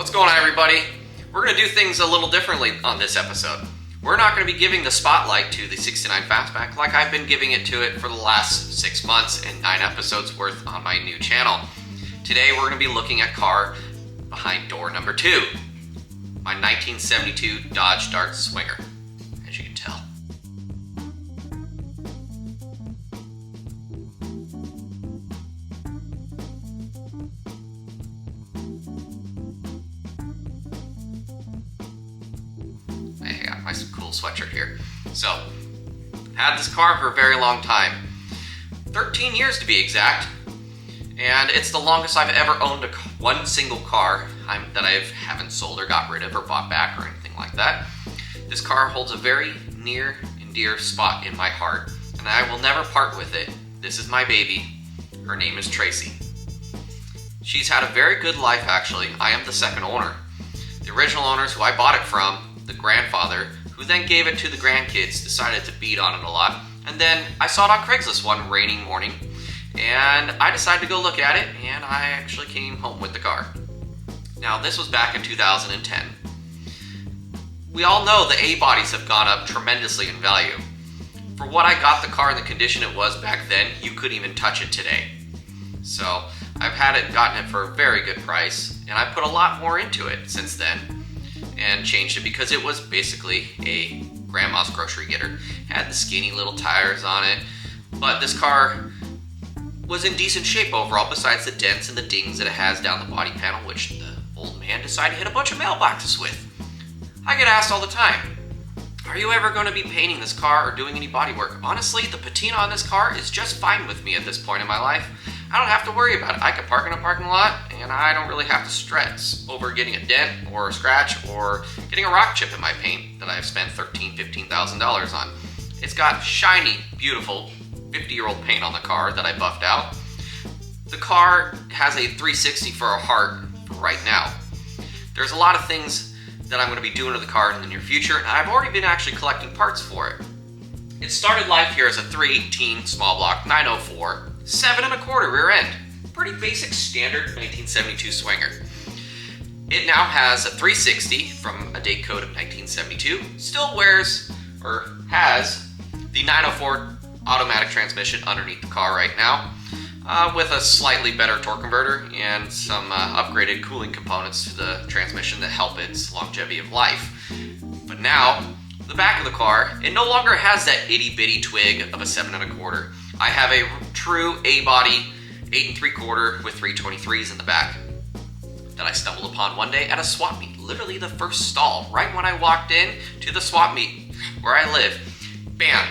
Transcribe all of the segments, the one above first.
What's going on, everybody? We're going to do things a little differently on this episode. We're not going to be giving the spotlight to the 69 Fastback like I've been giving it to it for the last 6 months and 9 episodes worth on my new channel. Today we're going to be looking at car behind door number 2, my 1972 Dodge Dart Swinger, as you can tell. I got my cool sweatshirt here. So, had this car for a very long time, 13 years to be exact, and it's the longest I've ever owned one single car that I haven't sold or got rid of or bought back or anything like that. This car holds a very near and dear spot in my heart, and I will never part with it. This is my baby. Her name is Tracy. She's had a very good life, actually. I am the second owner. The original owners who I bought it from, the grandfather, who then gave it to the grandkids, decided to beat on it a lot. And then I saw it on Craigslist one rainy morning, and I decided to go look at it, and I actually came home with the car. Now, this was back in 2010. We all know the A-bodies have gone up tremendously in value. For what I got the car in the condition it was back then, you couldn't even touch it today. So, I've gotten it for a very good price, and I put a lot more into it since then, and changed it because it was basically a grandma's grocery getter. It had the skinny little tires on it, but this car was in decent shape overall, besides the dents and the dings that it has down the body panel, which the old man decided to hit a bunch of mailboxes with. I get asked all the time, are you ever going to be painting this car or doing any body work? Honestly, the patina on this car is just fine with me at this point in my life. I don't have to worry about it. I can park in a parking lot, and I don't really have to stress over getting a dent or a scratch or getting a rock chip in my paint that I've spent $13,000, $15,000 on. It's got shiny, beautiful 50-year-old paint on the car that I buffed out. The car has a 360 for a heart for right now. There's a lot of things that I'm going to be doing to the car in the near future, and I've already been actually collecting parts for it. It started life here as a 318 small block 904, 7 1/4 rear end. Pretty basic standard 1972 Swinger. It now has a 360 from a date code of 1972. Still wears, or has, the 904 automatic transmission underneath the car right now, with a slightly better torque converter and some upgraded cooling components to the transmission that help its longevity of life. But now, the back of the car, it no longer has that itty bitty twig of a 7 1/4. I have a true A-body 8 3/4 with 323s in the back that I stumbled upon one day at a swap meet. Literally the first stall, right when I walked in to the swap meet where I live. Bam!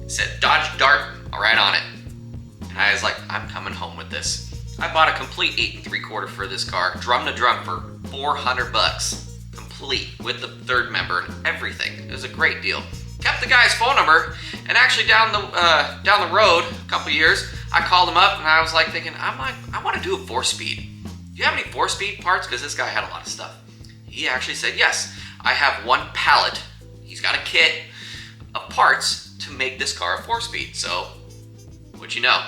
It said Dodge Dart right on it. And I was like, I'm coming home with this. I bought a complete 8 3/4 for this car, drum to drum, for $400. Complete, with the third member and everything. It was a great deal. Kept the guy's phone number, and actually down the road a couple years, I called him up and I was like thinking, I want to do a 4-speed. Do you have any 4-speed parts? Because this guy had a lot of stuff. He actually said, yes, I have one pallet. He's got a kit of parts to make this car a 4-speed. So, what you know?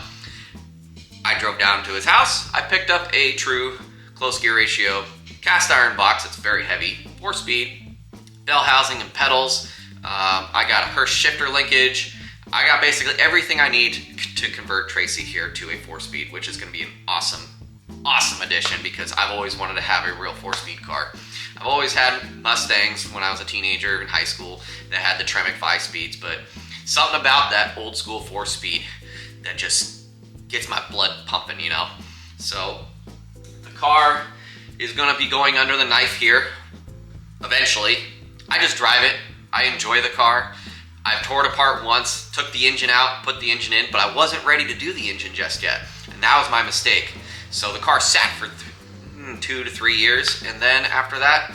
I drove down to his house. I picked up a true close gear ratio cast iron box. It's very heavy, 4-speed, bell housing and pedals. I got a Hurst shifter linkage. I got basically everything I need to convert Tracy here to a 4-speed, which is going to be an awesome addition because I've always wanted to have a real 4-speed car. I've always had Mustangs when I was a teenager in high school that had the Tremec 5-speeds, but something about that old school 4-speed that just gets my blood pumping, you know? So the car is going to be going under the knife here eventually. I just drive it. I enjoy the car. I've tore it apart once, took the engine out, put the engine in, but I wasn't ready to do the engine just yet. And that was my mistake. So the car sat for 2 to 3 years, and then after that,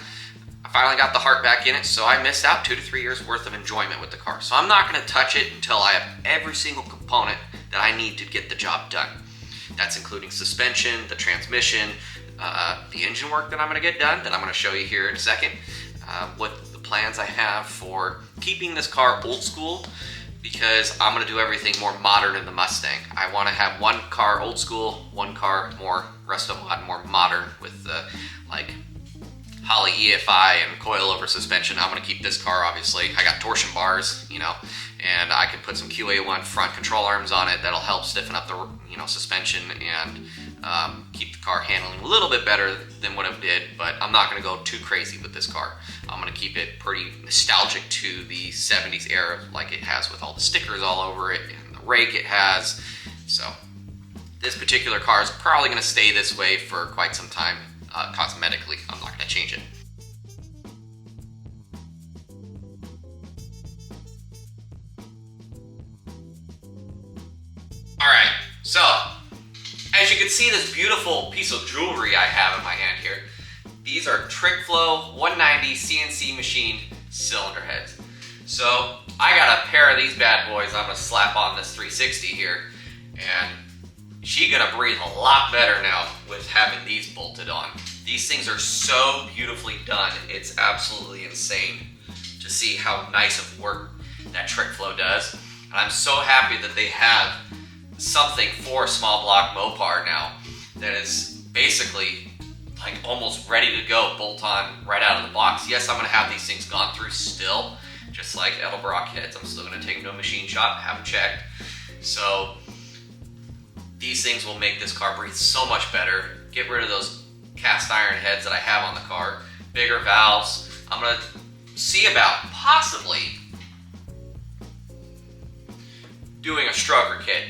I finally got the heart back in it, so I missed out 2 to 3 years worth of enjoyment with the car. So I'm not gonna touch it until I have every single component that I need to get the job done. That's including suspension, the transmission, the engine work that I'm gonna get done, that I'm gonna show you here in a second, what the plans I have for keeping this car old school, because I'm gonna do everything more modern in the Mustang. I wanna have one car old school, one car more resto mod, more modern with like Holley EFI and coilover suspension. I'm going to keep this car, obviously. I got torsion bars, you know, and I can put some QA1 front control arms on it that'll help stiffen up the, you know, suspension and keep the car handling a little bit better than what it did, but I'm not going to go too crazy with this car. I'm going to keep it pretty nostalgic to the 70s era, like it has with all the stickers all over it and the rake it has. So this particular car is probably going to stay this way for quite some time. Cosmetically, I'm not going to change it. Alright, so as you can see, this beautiful piece of jewelry I have in my hand here, these are TrickFlow 190 CNC machined cylinder heads. So I got a pair of these bad boys I'm going to slap on this 360 here, and she's going to breathe a lot better now with having these bolted on. These things are so beautifully done, it's absolutely insane to see how nice of work that TrickFlow does. And I'm so happy that they have something for small block Mopar now that is basically like almost ready to go, bolt on right out of the box. Yes, I'm going to have these things gone through still, just like Edelbrock heads. I'm still going to take them to a machine shop, have them checked. So these things will make this car breathe so much better. Get rid of those cast iron heads that I have on the car, bigger valves. I'm going to see about possibly doing a stroker kit.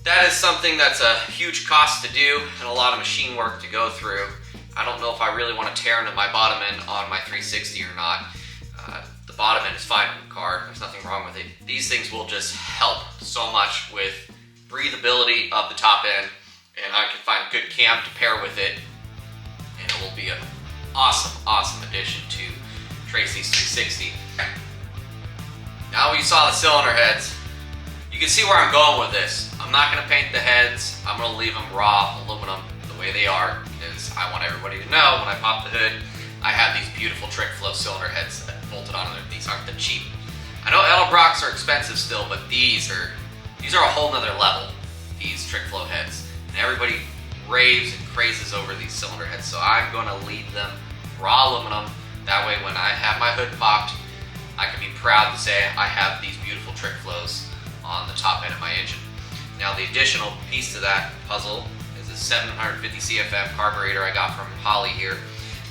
That is something that's a huge cost to do and a lot of machine work to go through. I don't know if I really want to tear into my bottom end on my 360 or not. The bottom end is fine with the car. There's nothing wrong with it. These things will just help so much with breathability of the top end, and I can find a good cam to pair with it, and it will be an awesome, awesome addition to Tracy's 360. Now you saw the cylinder heads. You can see where I'm going with this. I'm not going to paint the heads. I'm going to leave them raw aluminum the way they are, because I want everybody to know when I pop the hood, I have these beautiful TrickFlow cylinder heads that bolted on there. These aren't the cheap. I know Edelbrocks are expensive still, but these are a whole nother level, these TrickFlow heads. And everybody raves and crazes over these cylinder heads, so I'm going to leave them raw aluminum. That way when I have my hood popped, I can be proud to say I have these beautiful TrickFlows on the top end of my engine. Now the additional piece to that puzzle is a 750 CFM carburetor I got from Holley here.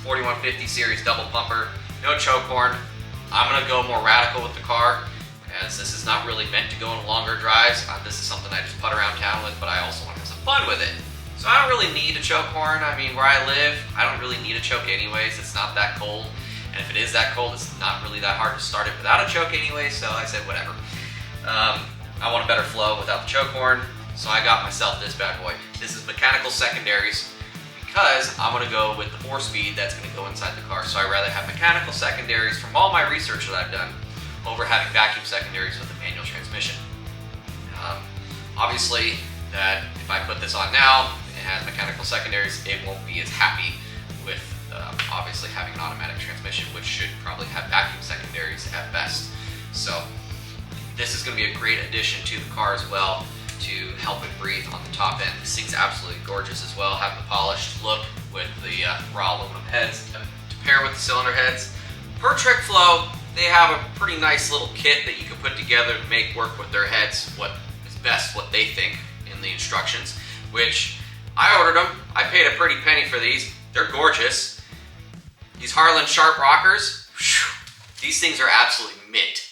4150 series double pumper, no choke horn. I'm going to go more radical with the car, as this is not really meant to go on longer drives. This is something I just putt around town with, but I also want to have some fun with it. So I don't really need a choke horn. I mean, where I live, I don't really need a choke anyways. It's not that cold. And if it is that cold, it's not really that hard to start it without a choke anyway, so I said whatever. I want a better flow without the choke horn, so I got myself this bad boy. This is mechanical secondaries, because I'm going to go with the 4-speed that's going to go inside the car. So I'd rather have mechanical secondaries from all my research that I've done over having vacuum secondaries with a manual transmission. Obviously, that if I put this on now, it has mechanical secondaries, it won't be as happy with obviously having an automatic transmission, which should probably have vacuum secondaries at best. So this is going to be a great addition to the car as well to help it breathe on the top end. This thing's absolutely gorgeous as well, having the polished look with the raw aluminum heads to pair with the cylinder heads. Per TrickFlow, they have a pretty nice little kit that you can put together to make work with their heads, what is best, what they think in the instructions, which I ordered them. I paid a pretty penny for these. They're gorgeous. These Harlan Sharp rockers, whew, these things are absolutely mint.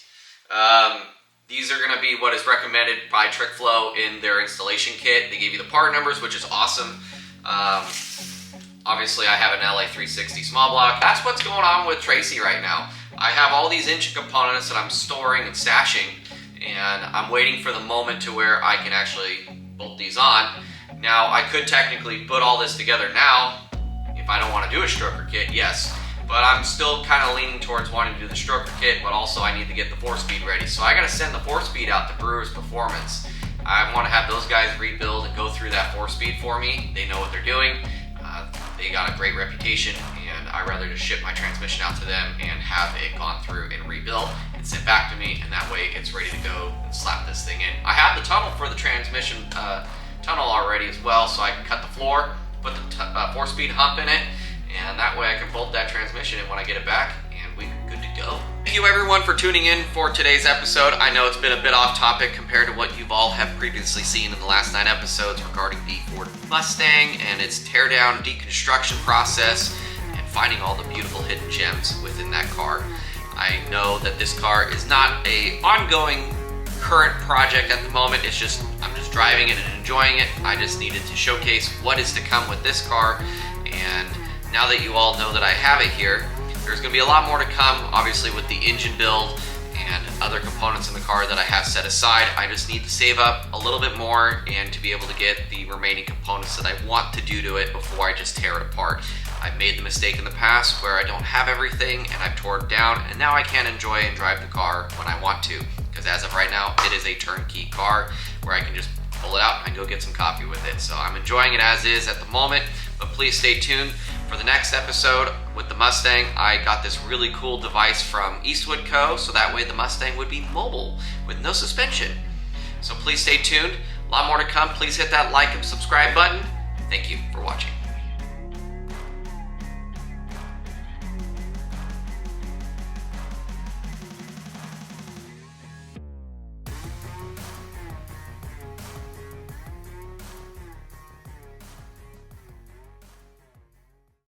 These are going to be what is recommended by TrickFlow in their installation kit. They give you the part numbers, which is awesome. Obviously, I have an LA360 small block. That's what's going on with Tracy right now. I have all these engine components that I'm storing and stashing, and I'm waiting for the moment to where I can actually bolt these on. Now, I could technically put all this together now if I don't want to do a stroker kit, yes. But I'm still kind of leaning towards wanting to do the stroker kit, but also I need to get the 4-speed ready. So I got to send the 4-speed out to Brewers Performance. I want to have those guys rebuild and go through that 4-speed for me. They know what they're doing. They got a great reputation, and I'd rather just ship my transmission out to them and have it gone through and rebuilt and sent back to me, and that way it's ready to go and slap this thing in. I have the tunnel for the transmission tunnel already as well, so I can cut the floor, put the 4-speed hump in it, and that way I can bolt that transmission in when I get it back, and we're good to go. Thank you everyone for tuning in for today's episode. I know it's been a bit off topic compared to what you've all have previously seen in the last 9 episodes regarding the Ford Mustang and its teardown deconstruction process and finding all the beautiful hidden gems within that car. I know that this car is not an ongoing current project at the moment. I'm just driving it and enjoying it. I just needed to showcase what is to come with this car, and now that you all know that I have it here, there's going to be a lot more to come, obviously, with the engine build and other components in the car that I have set aside. I just need to save up a little bit more and to be able to get the remaining components that I want to do to it before I just tear it apart. I've made the mistake in the past where I don't have everything and I've torn it down, and now I can't enjoy and drive the car when I want to, because as of right now, it is a turnkey car where I can just pull it out and go get some coffee with it. So I'm enjoying it as is at the moment, but please stay tuned for the next episode with the Mustang. I got this really cool device from Eastwood Co., so that way the Mustang would be mobile with no suspension. So please stay tuned. A lot more to come. Please hit that like and subscribe button. Thank you for watching.